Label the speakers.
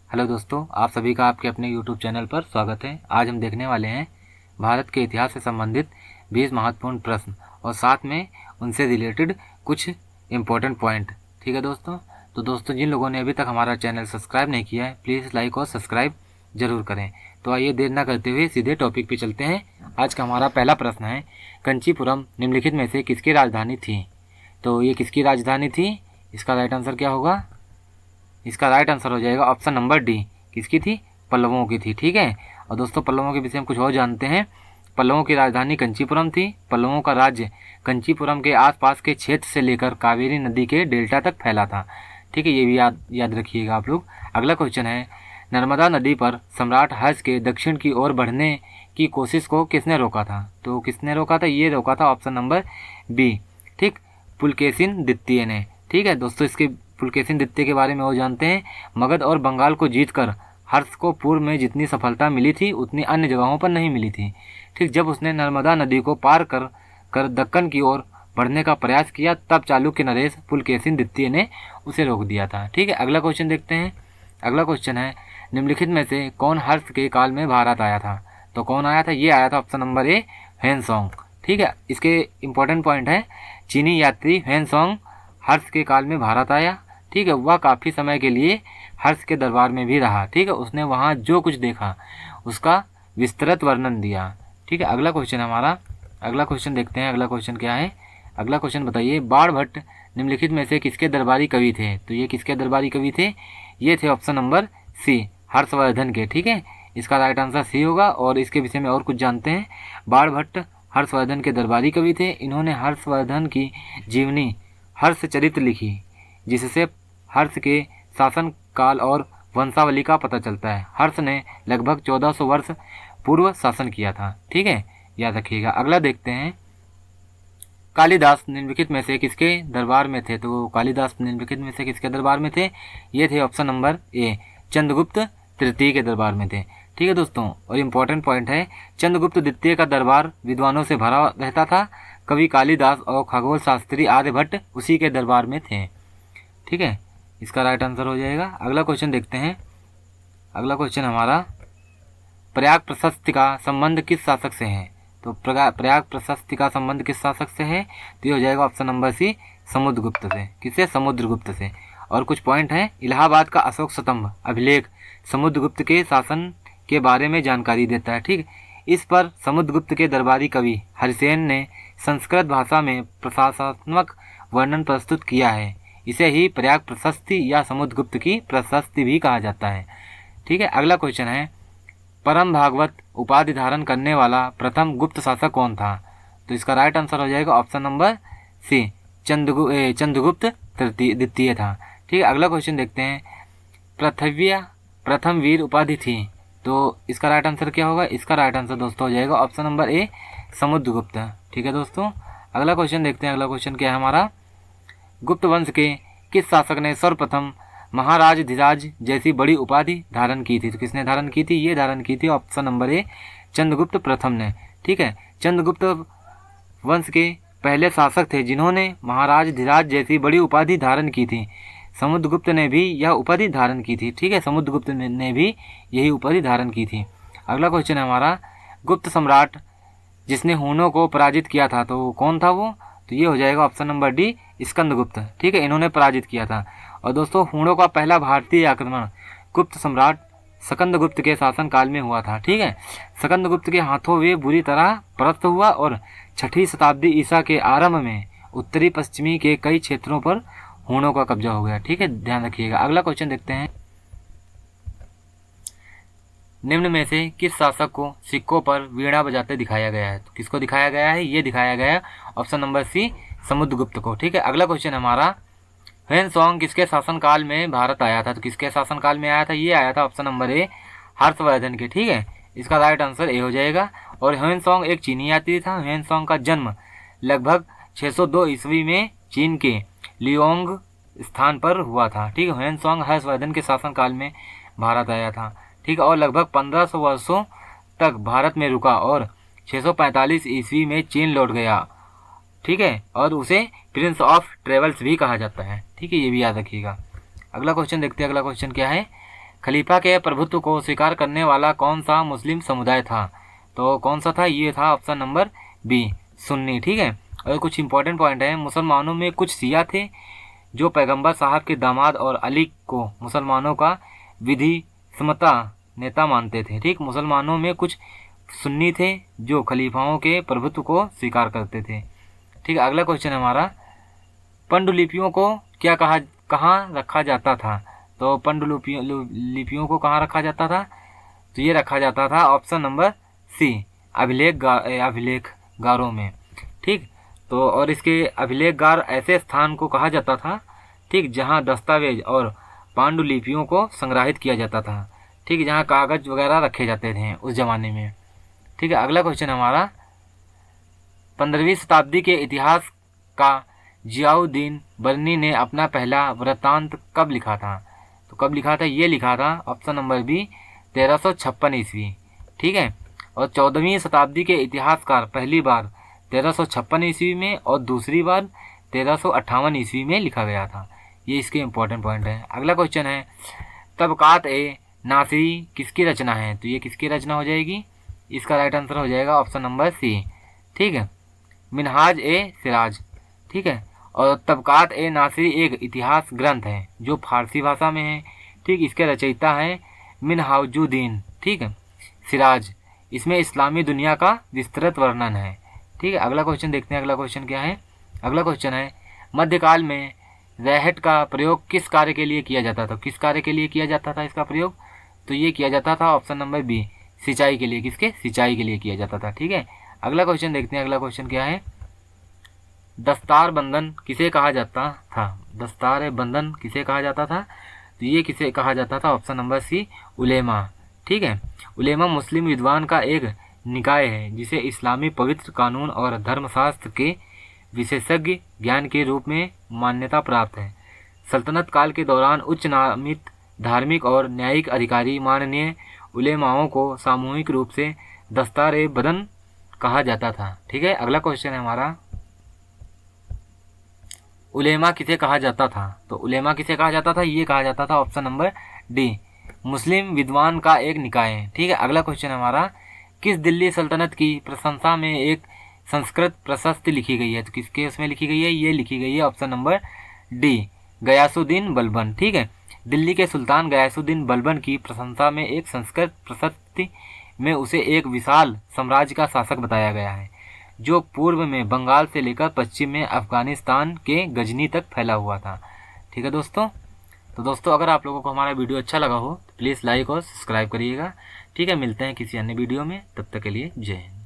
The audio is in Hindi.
Speaker 1: हेलो दोस्तों, आप सभी का आपके अपने YouTube चैनल पर स्वागत है। आज हम देखने वाले हैं भारत के इतिहास से संबंधित 20 महत्वपूर्ण प्रश्न और साथ में उनसे रिलेटेड कुछ इम्पोर्टेंट पॉइंट। ठीक है दोस्तों, तो दोस्तों जिन लोगों ने अभी तक हमारा चैनल सब्सक्राइब नहीं किया है, प्लीज़ लाइक और सब्सक्राइब जरूर करें। तो आइए देर ना करते हुए सीधे टॉपिक पे चलते हैं। आज का हमारा पहला प्रश्न है, कंचीपुरम निम्नलिखित में से किसकी राजधानी थी? तो ये किसकी राजधानी थी? इसका राइट आंसर क्या होगा? इसका राइट आंसर हो जाएगा ऑप्शन नंबर डी। किसकी थी? पल्लवों की थी। ठीक है, और दोस्तों पल्लवों के विषय में कुछ और जानते हैं। पल्लवों की राजधानी कंचीपुरम थी। पल्लवों का राज्य कंचीपुरम के आसपास के क्षेत्र से लेकर कावेरी नदी के डेल्टा तक फैला था। ठीक है, ये भी याद रखिएगा आप लोग। अगला क्वेश्चन है, नर्मदा नदी पर सम्राट हर्ष के दक्षिण की ओर बढ़ने की कोशिश को किसने रोका था? तो किसने रोका था? ये रोका था ऑप्शन नंबर बी। ठीक, पुलकेशिन द्वितीय ने। ठीक है दोस्तों, इसके पुलकेशिन द्वितीय के बारे में और जानते हैं। मगध और बंगाल को जीतकर हर्ष को पूर्व में जितनी सफलता मिली थी उतनी अन्य जगहों पर नहीं मिली थी। ठीक, जब उसने नर्मदा नदी को पार कर दक्कन की ओर बढ़ने का प्रयास किया, तब चालुक्य नरेश पुलकेशिन द्वितीय ने उसे रोक दिया था। ठीक है, अगला क्वेश्चन देखते हैं। अगला क्वेश्चन है, निम्नलिखित में से कौन हर्ष के काल में भारत आया था? तो कौन आया था? ये आया था ऑप्शन नंबर ए, ह्वेनसांग। ठीक है, इसके इंपॉर्टेंट पॉइंट है, चीनी यात्री ह्वेनसांग हर्ष के काल में भारत आया। ठीक है, वह काफ़ी समय के लिए हर्ष के दरबार में भी रहा। ठीक है, उसने वहाँ जो कुछ देखा उसका विस्तृत वर्णन दिया। ठीक है, अगला क्वेश्चन हमारा, अगला क्वेश्चन देखते हैं। अगला क्वेश्चन क्या है? अगला क्वेश्चन बताइए, बाणभट्ट निम्नलिखित में से किसके दरबारी कवि थे? तो ये किसके दरबारी कवि थे? ये थे ऑप्शन नंबर सी, हर्षवर्धन के। ठीक है, इसका राइट आंसर सी होगा। और इसके विषय में और कुछ जानते हैं। बाणभट्ट हर्षवर्धन के दरबारी कवि थे। इन्होंने हर्षवर्धन की जीवनी हर्षचरित्र लिखी, जिससे हर्ष के शासन काल और वंशावली का पता चलता है। हर्ष ने लगभग 1400 वर्ष पूर्व शासन किया था। ठीक है, याद रखिएगा। अगला देखते हैं, कालिदास निम्नलिखित में से किसके दरबार में थे? तो कालिदास निम्नलिखित में से किसके दरबार में थे? ये थे ऑप्शन नंबर ए, चंद्रगुप्त तृतीय के दरबार में थे। ठीक है दोस्तों, और इम्पोर्टेंट पॉइंट है, चंद्रगुप्त द्वितीय का दरबार विद्वानों से भरा रहता था। कवि कालिदास और खगोल शास्त्री आर्यभट्ट उसी के दरबार में थे। ठीक है, इसका राइट आंसर हो जाएगा। अगला क्वेश्चन देखते हैं। अगला क्वेश्चन हमारा, प्रयाग प्रशस्ति का संबंध किस शासक से है? तो प्रयाग प्रशस्ति का संबंध किस शासक से है? तो ये हो जाएगा ऑप्शन नंबर सी, समुद्रगुप्त से। किससे? समुद्रगुप्त से। और कुछ पॉइंट हैं, इलाहाबाद का अशोक स्तंभ अभिलेख समुद्रगुप्त के शासन के बारे में जानकारी देता है। ठीक, इस पर समुद्रगुप्त के दरबारी कवि हरिसेन ने संस्कृत भाषा में प्रशासनात्मक वर्णन प्रस्तुत किया है। इसे ही प्रयाग प्रशस्ति या समुद्रगुप्त की प्रशस्ति भी कहा जाता है। ठीक है, अगला क्वेश्चन है, परम भागवत उपाधि धारण करने वाला प्रथम गुप्त शासक कौन था? तो इसका राइट आंसर हो जाएगा ऑप्शन नंबर सी, चंद्रगुप्त द्वितीय था। ठीक है, अगला क्वेश्चन देखते हैं, पृथ्वी प्रथम वीर उपाधि थी। तो इसका राइट आंसर क्या होगा? इसका राइट आंसर दोस्तों हो जाएगा ऑप्शन नंबर ए, समुद्रगुप्त। ठीक है दोस्तों, अगला क्वेश्चन देखते हैं। अगला क्वेश्चन क्या है हमारा, गुप्त वंश के किस शासक ने सर्वप्रथम महाराज धीराज जैसी बड़ी उपाधि धारण की थी? तो किसने धारण की थी? ये धारण की थी ऑप्शन नंबर ए, चंद्रगुप्त प्रथम ने। ठीक है, चंद्रगुप्त वंश के पहले शासक थे जिन्होंने महाराज धीराज जैसी बड़ी उपाधि धारण की थी। समुद्रगुप्त ने भी यह उपाधि धारण की थी। ठीक है, समुद्रगुप्त ने भी यही उपाधि धारण की थी। अगला क्वेश्चन है हमारा, गुप्त सम्राट जिसने हूणों को पराजित किया था, तो कौन था वो? तो ये हो जाएगा ऑप्शन नंबर डी, स्कंदगुप्त। ठीक है, इन्होंने पराजित किया था। और दोस्तों हूणों का पहला भारतीय आक्रमण गुप्त सम्राट स्कंदगुप्त के शासनकाल में हुआ था। ठीक है, स्कंदगुप्त के हाथों वे बुरी तरह परास्त हुआ और 6वीं शताब्दी ईसा के आरंभ में उत्तरी पश्चिमी के कई क्षेत्रों पर हूणों का कब्जा हो गया। ठीक है, ध्यान रखिएगा। अगला क्वेश्चन देखते हैं, निम्न में से किस शासक को सिक्कों पर वीणा बजाते दिखाया गया है? तो किसको दिखाया गया है? ये दिखाया गया है ऑप्शन नंबर सी, समुद्रगुप्त को। ठीक है, अगला क्वेश्चन हमारा, ह्वेनसांग किसके शासनकाल में भारत आया था? तो किसके शासनकाल में आया था? ये आया था ऑप्शन नंबर ए, हर्षवर्धन के। ठीक है, इसका राइट आंसर ए हो जाएगा। और ह्वेनसांग एक चीनी यात्री था। ह्वेनसांग का जन्म लगभग 602 ईस्वी में चीन के लियोंग स्थान पर हुआ था। ठीक है, ह्वेनसांग हर्षवर्धन के शासनकाल में भारत आया था। ठीक है, और लगभग 1500 वर्षों तक भारत में रुका और 645 ईस्वी में चीन लौट गया। ठीक है, और उसे प्रिंस ऑफ ट्रेवल्स भी कहा जाता है। ठीक है, ये भी याद रखिएगा। अगला क्वेश्चन देखते हैं। अगला क्वेश्चन क्या है, खलीफा के प्रभुत्व को स्वीकार करने वाला कौन सा मुस्लिम समुदाय था? तो कौन सा था? ये था ऑप्शन नंबर बी, सुन्नी। ठीक है। और कुछ इंपॉर्टेंट पॉइंट है, मुसलमानों में कुछ शिया थे जो पैगंबर साहब के दामाद और अली को मुसलमानों का विधि समता नेता मानते थे। ठीक, मुसलमानों में कुछ सुन्नी थे जो खलीफाओं के प्रभुत्व को स्वीकार करते थे। ठीक है। अगला क्वेश्चन है हमारा, पांडुलिपियों को कहाँ रखा जाता था? तो पांडुलिपियों को कहाँ रखा जाता था? तो ये रखा जाता था ऑप्शन नंबर सी, अभिलेखगारों में। ठीक, तो और इसके अभिलेखगार ऐसे स्थान को कहा जाता था, ठीक, जहाँ दस्तावेज और पांडुलिपियों को संग्रहित किया जाता था। ठीक, जहाँ कागज वगैरह रखे जाते थे उस जमाने में। ठीक है। अगला क्वेश्चन हमारा, 15वीं शताब्दी के इतिहास का जियाउद्दीन बरनी ने अपना पहला वृत्तांत कब लिखा था? तो कब लिखा था? ये लिखा था ऑप्शन नंबर बी, 1356 ईस्वी। ठीक है। और 14वीं शताब्दी के इतिहासकार पहली बार 1356 ईस्वी में और दूसरी बार 1358 ईस्वी में लिखा गया था। ये इसके इम्पोर्टेंट पॉइंट है। अगला क्वेश्चन है, तबकात ए नासिरी किसकी रचना है? तो ये किसकी रचना हो जाएगी? इसका राइट आंसर हो जाएगा ऑप्शन नंबर सी। ठीक है, मिनहाज ए सिराज। ठीक है। और तबकात ए नासिरी एक इतिहास ग्रंथ है जो फारसी भाषा में है। ठीक, इसके रचयिता है मिनहाजुद्दीन, ठीक है, सिराज। इसमें इस्लामी दुनिया का विस्तृत वर्णन है। ठीक है। अगला क्वेश्चन देखते हैं। अगला क्वेश्चन क्या है? अगला क्वेश्चन है, मध्यकाल में रहट का प्रयोग किस कार्य के लिए किया जाता था? किस कार्य के लिए किया जाता था इसका प्रयोग? तो ये किया जाता था ऑप्शन नंबर बी, सिंचाई के लिए। किसके? सिंचाई के लिए किया जाता था। ठीक है। अगला क्वेश्चन देखते हैं। अगला क्वेश्चन क्या है, दस्तार बंधन किसे कहा जाता था? दस्तार बंधन किसे कहा जाता था? तो ये किसे कहा जाता था? ऑप्शन नंबर सी, उलेमा। ठीक है। उलेमा मुस्लिम विद्वान का एक निकाय है जिसे इस्लामी पवित्र कानून और धर्मशास्त्र के विशेषज्ञ ज्ञान के रूप में मान्यता प्राप्त है। सल्तनत काल के दौरान उच्च नामित धार्मिक और न्यायिक अधिकारी माननीय उलेमाओं को सामूहिक रूप से दस्तार बदन कहा जाता था। ठीक है। अगला क्वेश्चन है हमारा, उलेमा किसे कहा जाता था? तो उलेमा किसे कहा जाता था? ये कहा जाता था ऑप्शन नंबर डी, मुस्लिम विद्वान का एक निकाय है। ठीक है। अगला क्वेश्चन हमारा, किस दिल्ली सल्तनत की प्रशंसा में एक संस्कृत प्रशस्ति लिखी गई है? तो किसके उसमें लिखी गई है? ये लिखी गई है option number D, Ghiyasuddin Balban. ठीक है। दिल्ली के सुल्तान गयासुद्दीन बलबन की प्रशंसा में एक संस्कृत प्रशस्ति में उसे एक विशाल साम्राज्य का शासक बताया गया है जो पूर्व में बंगाल से लेकर पश्चिम में अफगानिस्तान के गजनी तक फैला हुआ था। ठीक है दोस्तों। तो दोस्तों, अगर आप लोगों को हमारा वीडियो अच्छा लगा हो तो प्लीज़ लाइक और सब्सक्राइब करिएगा। ठीक है। मिलते हैं किसी अन्य वीडियो में, तब तक के लिए जय हिंद।